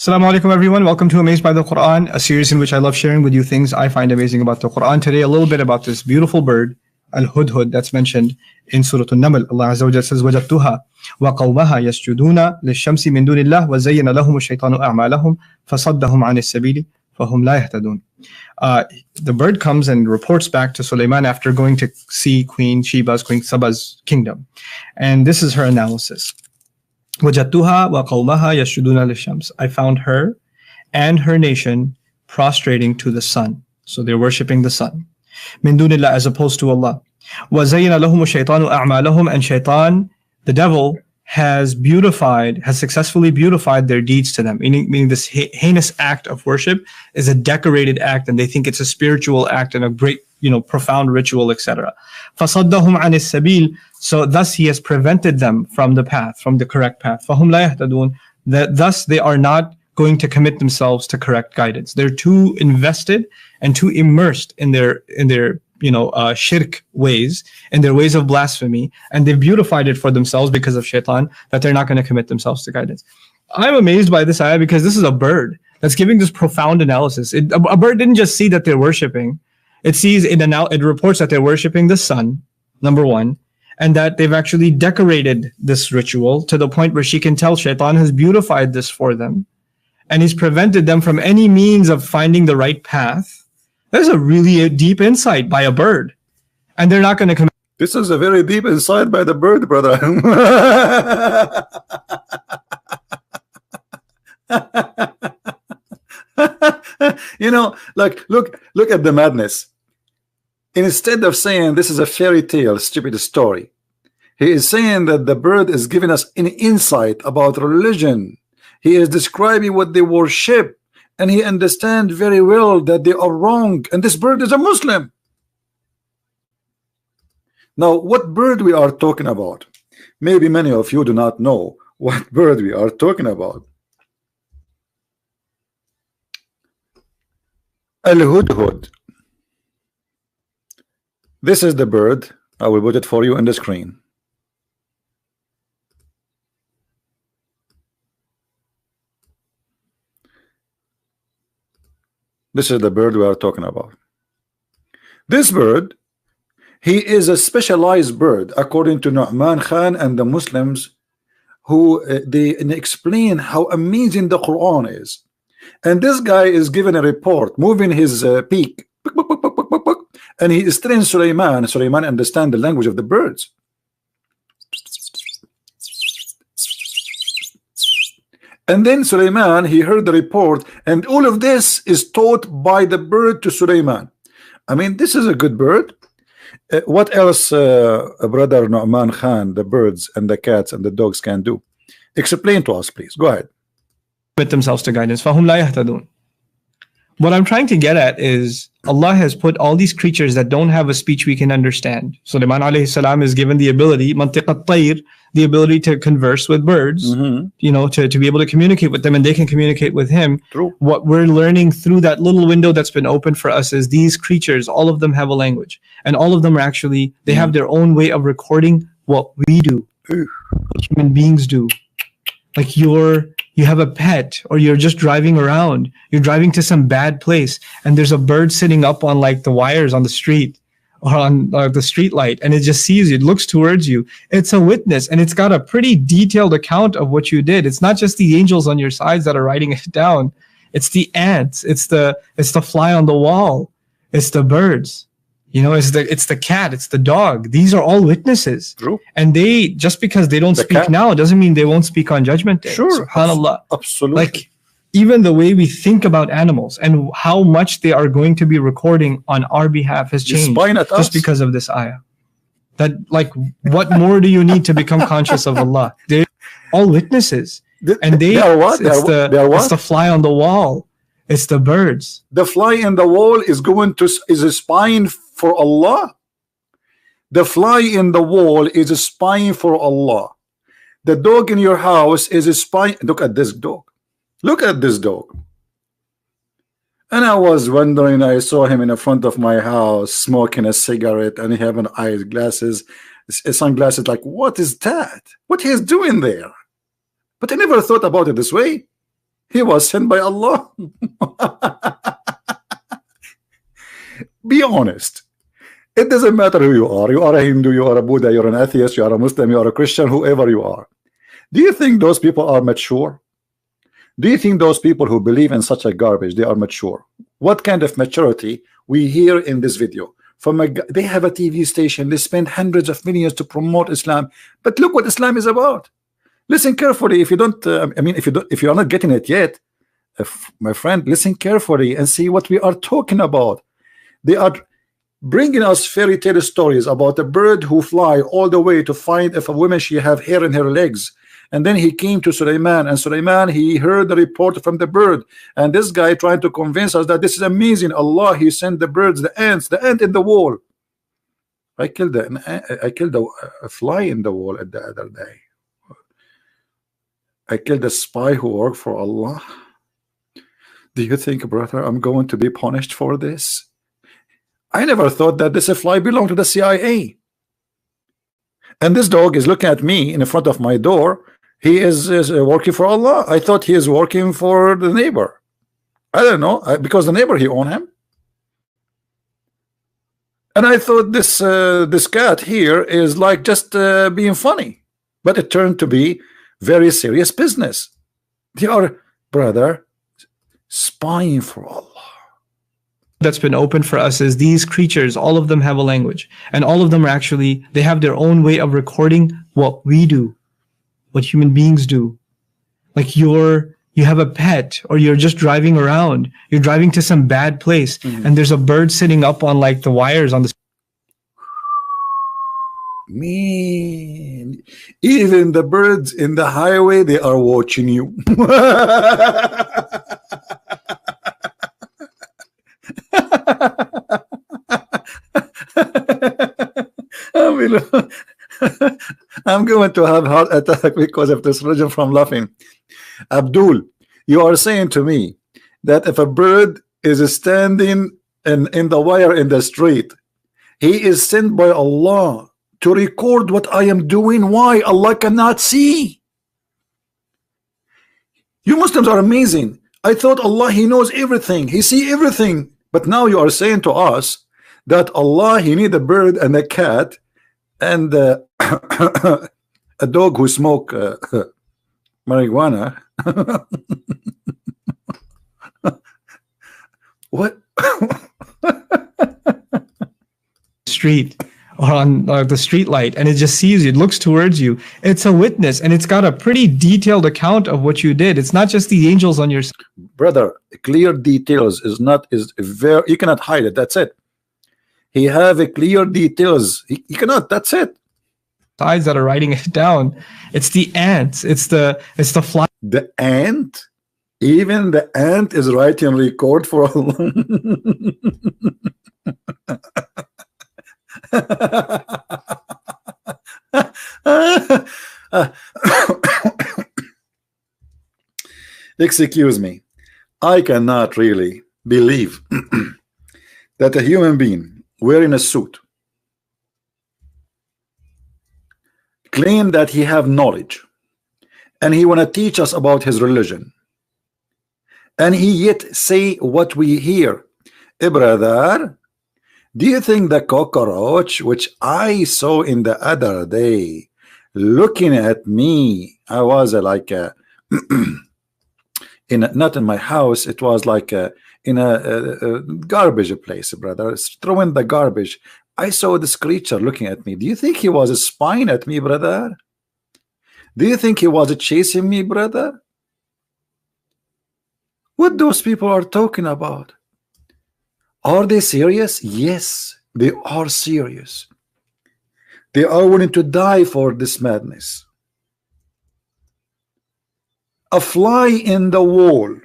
Assalamu alaikum everyone, welcome to Amazed by the Quran, a series in which I love sharing with you things I find amazing about the Quran. Today a little bit about this beautiful bird, Al-Hudhud, that's mentioned in Surah An-Naml. Allah Azza wa Jalla says, وَجَدْتُهَا وَقَوْمَهَا يَسْجُدُونَ لِلشَّمْسِ مِن دُونِ اللَّهِ وَزَيَّنَ لَهُمُ الشَّيْطَانُ أَعْمَالَهُمْ فَصَدَّهُمْ عَنِ السَّبِيلِ فَهُمْ لَا يَهْتَدُونَ. The bird comes and reports back to Sulaiman after going to see Queen Saba's kingdom. And this is her analysis. وَجَدْتُهَا وَقَوْمَهَا يَسْجُدُونَ لِلشَّمْسِ. I found her and her nation prostrating to the sun. So they're worshipping the sun. مِن دُونِ اللَّهِ, as opposed to Allah. وَزَيَّنَ لَهُمُ الشَّيْطَانُ أَعْمَالَهُم, and Shaitan, the devil, has successfully beautified their deeds to them. Meaning this heinous act of worship is a decorated act, and they think it's a spiritual act and a great, profound ritual, etc. فَصَدَّهُمْ عَنِ السَّبِيلِ. So thus he has prevented them from the path, from the correct path. فَهُمْ لَا يَهْتَدُونَ. Thus they are not going to commit themselves to correct guidance. They're too invested and too immersed in their shirk ways, in their ways of blasphemy, and they've beautified it for themselves because of shaitan, that they're not going to commit themselves to guidance. I'm amazed by this ayah because this is a bird that's giving this profound analysis. A bird didn't just see that they're worshipping. It reports that they're worshipping the sun, number one, and that they've actually decorated this ritual to the point where she can tell shaitan has beautified this for them, and he's prevented them from any means of finding the right path. There's a really deep insight by a bird, and they're not going to come. This is a very deep insight by the bird, brother. Look at the madness. Instead of saying this is a fairy tale, stupid story, he is saying that the bird is giving us an insight about religion. He is describing what they worship, and he understands very well that they are wrong, and this bird is a Muslim. Now, what bird we are talking about? Maybe many of you do not know what bird we are talking about. Al-Hudhud. This is the bird. I will put it for you on the screen. This is the bird we are talking about. This bird, he is a specialized bird according to Nouman Khan and the Muslims, who they explain how amazing the Quran is. And this guy is given a report, moving his beak, and he is telling Sulaiman. Sulaiman understands the language of the birds. And then Sulaiman, he heard the report, and all of this is taught by the bird to Sulaiman. I mean, this is a good bird. What else, brother Nouman Khan, the birds and the cats and the dogs can do? Explain to us, please. Go ahead. Commit themselves to guidance. فَهُمْ لَا يَهْتَدُونَ. What I'm trying to get at is Allah has put all these creatures that don't have a speech we can understand. Sulaiman alayhi salam is given the ability, mantiq at-tayr, the ability to converse with birds, to be able to communicate with them, and they can communicate with him. True. What we're learning through that little window that's been opened for us is these creatures, all of them have a language, and all of them are actually, they have their own way of recording what we do, what human beings do. Like you have a pet, or you're just driving around, you're driving to some bad place, and there's a bird sitting up on like the wires on the street, or on the street light, and it just sees you, it looks towards you. It's a witness, and it's got a pretty detailed account of what you did. It's not just the angels on your sides that are writing it down. It's the ants, it's the fly on the wall, it's the birds, it's the cat, it's the dog. These are all witnesses. True. And they, just because they don't speak now doesn't mean they won't speak on Judgment Day. Sure. SubhanAllah. Absolutely. Like, even the way we think about animals and how much they are going to be recording on our behalf has changed just because of this ayah. That, like, what more do you need to become conscious of Allah? They're all witnesses. And they are what? It's the fly on the wall. It's the birds. The fly in the wall is spying for Allah. The fly in the wall is spying for Allah. The dog in your house is spying. Look at this dog. Look at this dog. And I was wondering, I saw him in the front of my house smoking a cigarette, and he having eyeglasses, sunglasses. Like, what is that? What he is doing there? But I never thought about it this way. He was sent by Allah. Be honest. It doesn't matter who you are. You are a Hindu, you are a Buddha, you're an atheist, you are a Muslim, you are a Christian, whoever you are. Do you think those people are mature? Do you think those people who believe in such a garbage, they are mature? What kind of maturity we hear in this video? They have a TV station, they spend hundreds of millions to promote Islam, but look what Islam is about. Listen carefully. If you don't, if you are not getting it yet, my friend, listen carefully and see what we are talking about. They are bringing us fairy tale stories about a bird who fly all the way to find if a woman she have hair in her legs. And then he came to Sulaiman, and Sulaiman, he heard the report from the bird, and this guy trying to convince us that this is amazing. Allah, he sent the birds, the ant in the wall. I killed a fly in the wall the other day. I killed a spy who worked for Allah. Do you think, brother, I'm going to be punished for this? I never thought that this fly belonged to the CIA. And this dog is looking at me in front of my door. He is working for Allah. I thought he is working for the neighbor. I don't know, because the neighbor, he owned him. And I thought this cat here is like just being funny. But it turned to be very serious business. They are, brother, spying for Allah. That's been open for us is these creatures, all of them have a language, and all of them are actually, they have their own way of recording what we do, what human beings do. Like you have a pet, or you're just driving around, you're driving to some bad place, and there's a bird sitting up on like the wires on the Man, even the birds in the highway, they are watching you. I'm going to have heart attack because of this religion from laughing. Abdul, you are saying to me that if a bird is standing in the wire in the street, he is sent by Allah to record what I am doing. Why? Allah cannot see. You Muslims are amazing. I thought Allah, he knows everything, he see everything, but now you are saying to us that Allah, he need a bird and a cat and a dog who smoke marijuana. What? street or on the street light, and it just sees you, it looks towards you. It's a witness, and it's got a pretty detailed account of what you did. It's not just the angels on your side. Brother, clear details is very, you cannot hide it. That's it. He have a clear details. He cannot. That's it. Sides that are writing it down. It's the ants. It's the fly. The ant. Even the ant is writing record for Allah. Excuse me. I cannot really believe that a human being wearing a suit claim that he have knowledge and he want to teach us about his religion, and he yet say what we hear. Brother, do you think the cockroach which I saw in the other day looking at me, I was like not in my house, it was like in a garbage place, brother, throwing the garbage. I saw this creature looking at me. Do you think he was spying at me, brother? Do you think he was chasing me, brother? What those people are talking about? Are they serious? Yes, they are serious. They are willing to die for this madness. A fly in the wall.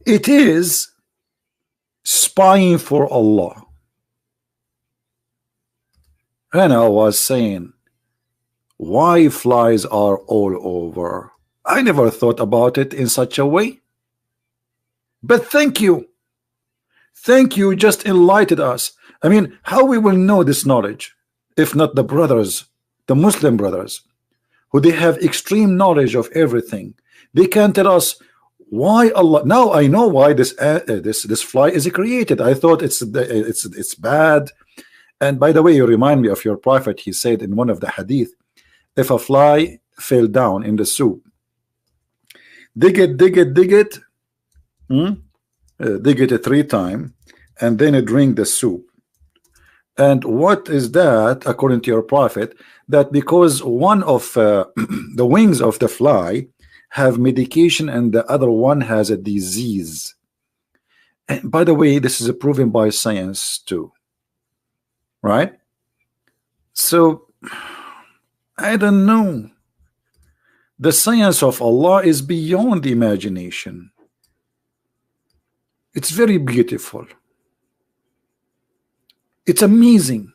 It is spying for Allah. And I was saying, why flies are all over? I never thought about it in such a way. But thank you. Thank you, just enlightened us. I mean, how we will know this knowledge if not the brothers, the Muslim brothers, who they have extreme knowledge of everything. They can tell us why Allah. Now I know why this fly is created. I thought it's bad. And by the way, you remind me of your prophet. He said in one of the hadith, if a fly fell down in the soup, dig it, dig it, dig it, dig it 3 times, and then drink the soup. And what is that, according to your prophet? That because one of the wings of the fly have medication and the other one has a disease. And by the way, this is proven by science too, right? So I don't know. The science of Allah is beyond imagination. It's very beautiful. It's amazing.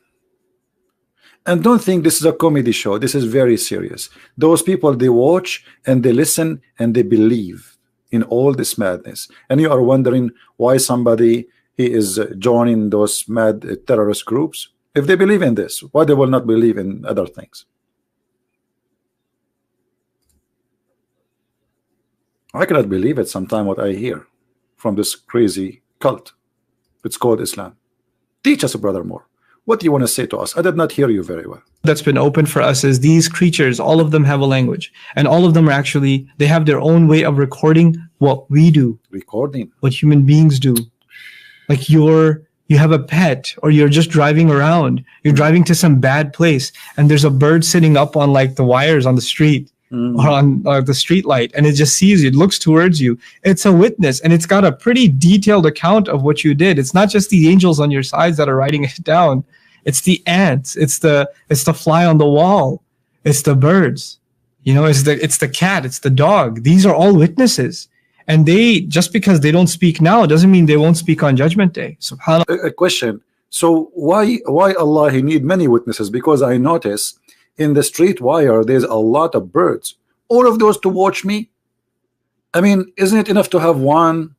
And don't think this is a comedy show. This is very serious. Those people, they watch and they listen and they believe in all this madness. And you are wondering why somebody he is joining those mad terrorist groups. If they believe in this, why they will not believe in other things? I cannot believe it sometimes what I hear from this crazy cult. It's called Islam. Teach us, brother, more. What do you want to say to us? I did not hear you very well. That's been open for us is these creatures, all of them have a language, and all of them are actually, they have their own way of recording what we do, what human beings do. Like you have a pet, or you're just driving around, you're driving to some bad place, and there's a bird sitting up on like the wires on the street, or on the street light, and it just sees you, it looks towards you. It's a witness, and it's got a pretty detailed account of what you did. It's not just the angels on your sides that are writing it down. It's the ants, it's the fly on the wall, it's the birds, you know, it's the cat, it's the dog. These are all witnesses, and they, just because they don't speak now doesn't mean they won't speak on Judgment Day. SubhanAllah. A question. So why Allah he need many witnesses? Because I notice in the street wire there's a lot of birds. All of those to watch me? I mean, isn't it enough to have one?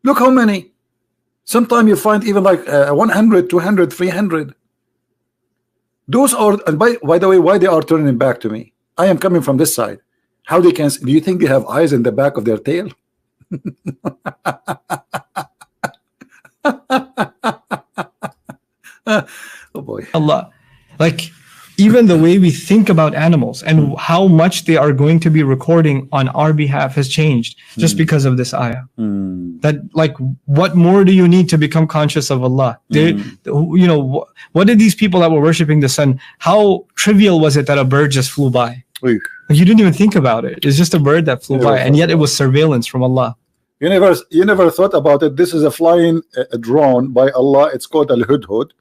Look how many. Sometimes you find even like 100, 200, 300. Those are, and by the way, why they are turning back to me? I am coming from this side. How they can? Do you think they have eyes in the back of their tail? Oh boy. Allah, like even the way we think about animals and how much they are going to be recording on our behalf has changed just because of this ayah. That, like, what more do you need to become conscious of Allah? You know, what did these people that were worshiping the sun, how trivial was it that a bird just flew by? Like, you didn't even think about it. It's just a bird that flew by, and yet it was surveillance from Allah. You never thought about it. This is a flying drone by Allah. It's called al-Hudhud.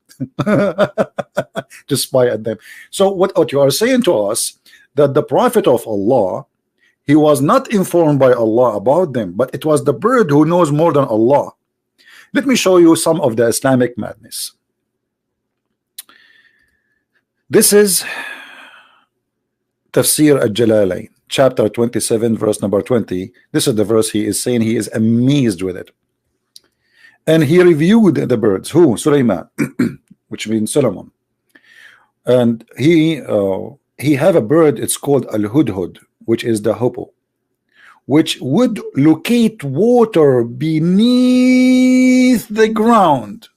To spy at them. So what you are saying to us, that the prophet of Allah, he was not informed by Allah about them, but it was the bird who knows more than Allah. Let me show you some of the Islamic madness. This is Tafsir al-Jalalain, chapter 27, verse number 20. This is the verse he is saying he is amazed with it. And he reviewed the birds. Who? Sulaiman, which means Solomon. And he have a bird, it's called al-Hudhud, which is the hoopoe, which would locate water beneath the ground.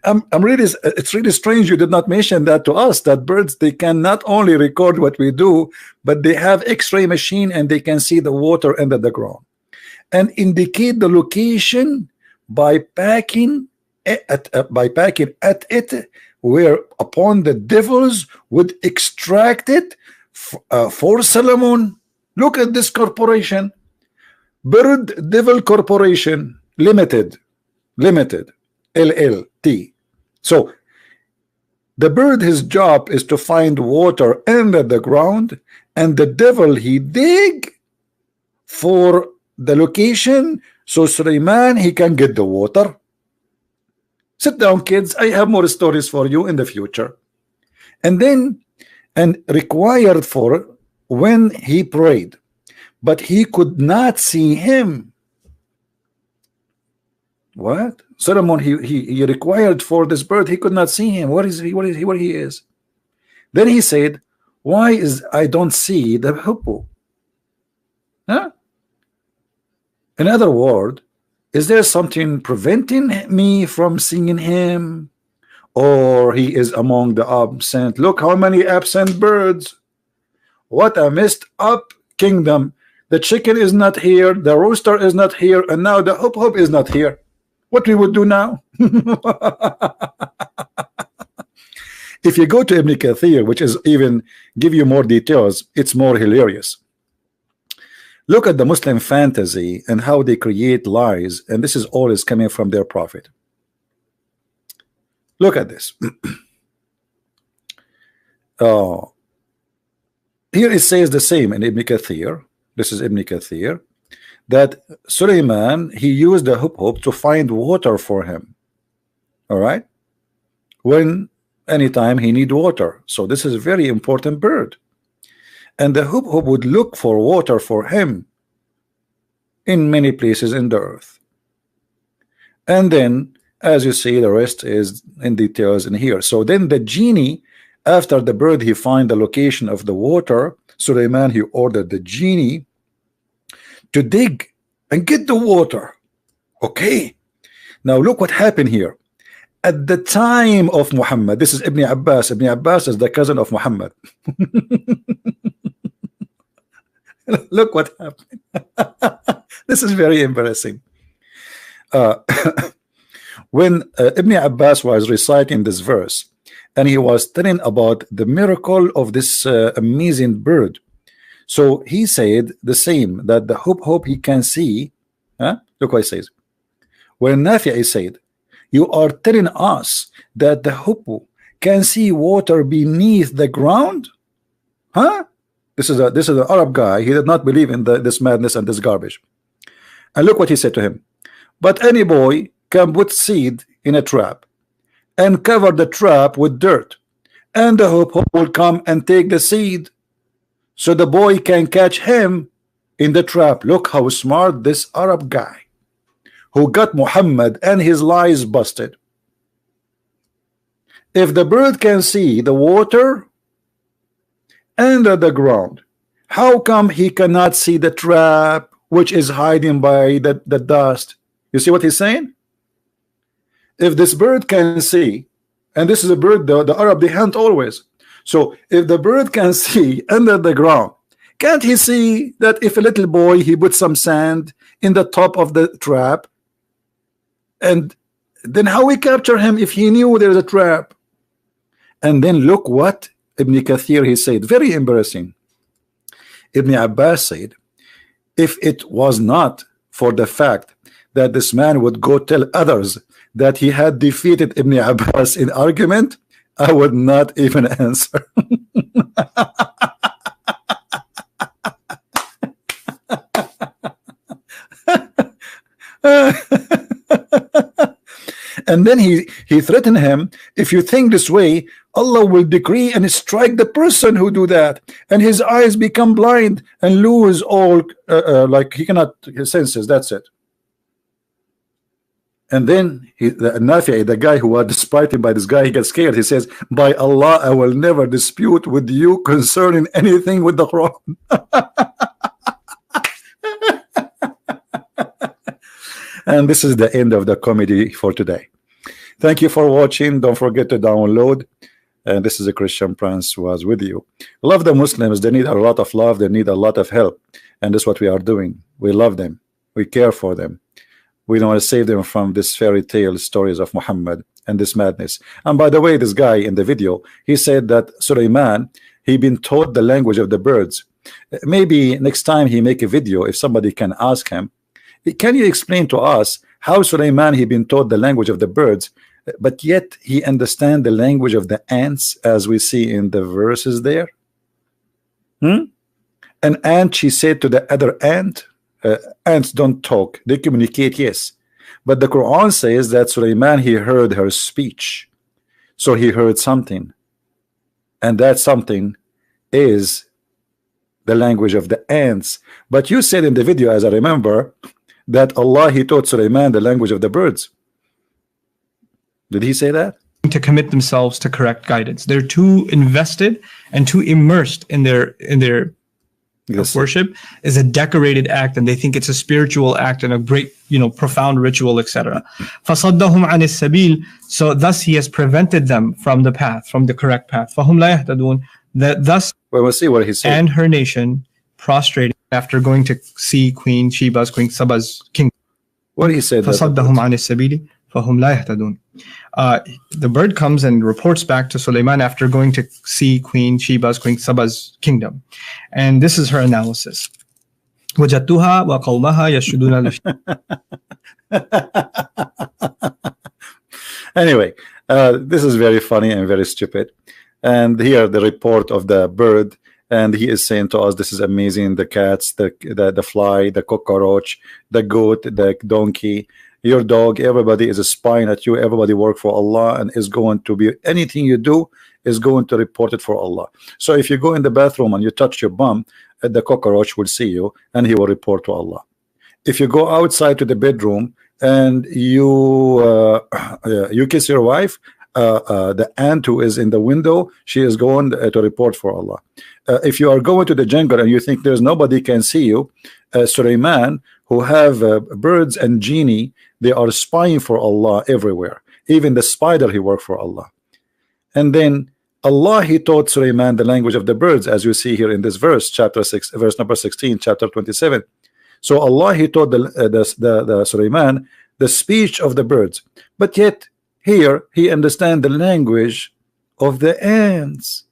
It's really strange you did not mention that to us, that birds, they can not only record what we do, but they have X-ray machine and they can see the water under the ground and indicate the location by packing at it, where upon the devils would extract it for Solomon. Look at this corporation, Bird Devil Corporation Limited, LLT. So the bird, his job is to find water under the ground, and the devil, he dig for the location so Sulaiman he can get the water. Sit down, kids, I have more stories for you in the future. And then, and required for when he prayed, but he could not see him. What? Solomon, he required for this bird, he could not see him. Where is he? Where he is? Then he said, Why is I don't see the hoopoe? Huh? In other words, is there something preventing me from seeing him? Or he is among the absent? Look how many absent birds. What a messed up kingdom. The chicken is not here, the rooster is not here, and now the hoopoe is not here. What we would do now? If you go to Ibn Kathir, which is even give you more details, it's more hilarious. Look at the Muslim fantasy and how they create lies, and this is all is coming from their prophet. Look at this. Here it says the same in Ibn Kathir. This is Ibn Kathir, that Suleiman, he used the hoopoe to find water for him. All right, when anytime he need water. So this is a very important bird, and the hoopoe would look for water for him in many places in the earth. And then, as you see, the rest is in details in here. So then the genie, after the bird he find the location of the water, Suleiman, he ordered the genie to dig and get the water. Okay, now look what happened here. At the time of Muhammad, this is Ibn Abbas. Ibn Abbas is the cousin of Muhammad. Look what happened. This is very embarrassing. When Ibn Abbas was reciting this verse, and he was telling about the miracle of this amazing bird, so he said the same, that the hoopoe he can see. Look what he says. When Nafi said, you are telling us that the hoopoe can see water beneath the ground? Huh? This is an Arab guy. He did not believe in this madness and this garbage. And look what he said to him. But any boy can put seed in a trap and cover the trap with dirt, and the hoopoe will come and take the seed, so the boy can catch him in the trap. Look how smart this Arab guy, who got Muhammad and his lies busted. If the bird can see the water under the ground, how come he cannot see the trap which is hiding by the dust? You see what he's saying? If this bird can see, and this is a bird, the Arab, they hunt always. So if the bird can see under the ground, can't he see that if a little boy, he put some sand in the top of the trap, and then how we capture him if he knew there's a trap? And then look what Ibn Kathir, he said, very embarrassing. Ibn Abbas said, if it was not for the fact that this man would go tell others that he had defeated Ibn Abbas in argument, I would not even answer. And then he threatened him, if you think this way, Allah will decree and strike the person who do that, and his eyes become blind and lose all like he cannot, his senses, that's it. And then the Nafi, the guy who was despited by this guy, he gets scared. He says, by Allah, I will never dispute with you concerning anything with the Quran. And this is the end of the comedy for today. Thank you for watching. Don't forget to download. And this is a Christian Prince who was with you. Love the Muslims. They need a lot of love. They need a lot of help. And that's what we are doing. We love them. We care for them. We want to save them from this fairy tale stories of Muhammad and this madness. And by the way, this guy in the video, he said that Suleiman, he been taught the language of the birds. Maybe next time he make a video, if somebody can ask him, can you explain to us how Suleiman he been taught the language of the birds, but yet he understand the language of the ants, as we see in the verses there? An ant, she said to the other ant, ants don't talk, they communicate, yes, but the Quran says that Suleiman, he heard her speech, so he heard something, and that something is the language of the ants. But you said in the video, as I remember, that Allah, he taught Suleiman the language of the birds. Did he say that? to commit themselves to correct guidance. They're too invested and too immersed in their Yes. worship is a decorated act, and they think it's a spiritual act and a great, profound ritual, etc. فَصَدَّهُمْ عَنِ السَّبِيلِ. So thus he has prevented them from the path, from the correct path. فَهُمْ لَا يَهْتَدُونَ. That thus, Well, we'll see what he said. and her nation prostrated after going to see Queen Saba's kingdom. What he said. فَصَدَّهُمْ عَنِ السَّبِيلِ فَهُمْ لَا يَهْتَدُونَ. The bird comes and reports back to Sulaiman after going to see Queen Saba's kingdom. And this is her analysis. وَجَدْتُهَا وَقَوْمَهَا يَسْجُدُونَ. Anyway, this is very funny and very stupid. And here the report of the bird, and he is saying to us, this is amazing. The cats, the fly, the cockroach, the goat, the donkey, your dog, everybody is spying at you. Everybody work for Allah and is going to be, anything you do is going to report it for Allah. So if you go in the bathroom and you touch your bum, the cockroach will see you and he will report to Allah. If you go outside to the bedroom and you kiss your wife, the ant who is in the window, she is going to report for Allah. If you are going to the jungle and you think there's nobody can see you, Sulaiman, who have birds and genie, they are spying for Allah everywhere. Even the spider, he worked for Allah. And then Allah, he taught Sulaiman the language of the birds, as you see here in this verse, chapter 6, verse number 16, chapter 27. So Allah, he taught the Sulaiman the speech of the birds, but yet here he understand the language of the ants.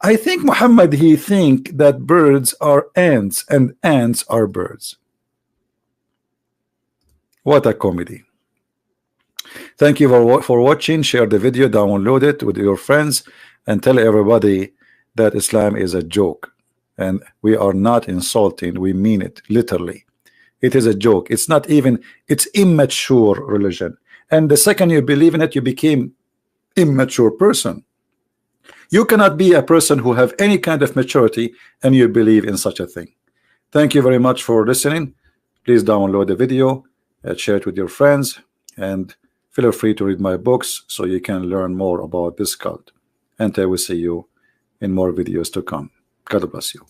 I think Muhammad, he think that birds are ants and ants are birds. What a comedy. Thank you for watching. Share the video, download it with your friends, and tell everybody that Islam is a joke. And we are not insulting, we mean it literally. It is a joke. It's not even, it's immature religion. And the second you believe in it, you became immature person. You cannot be a person who have any kind of maturity and you believe in such a thing. Thank you very much for listening. Please download the video, share it with your friends, and feel free to read my books so you can learn more about this cult. And I will see you in more videos to come. God bless you.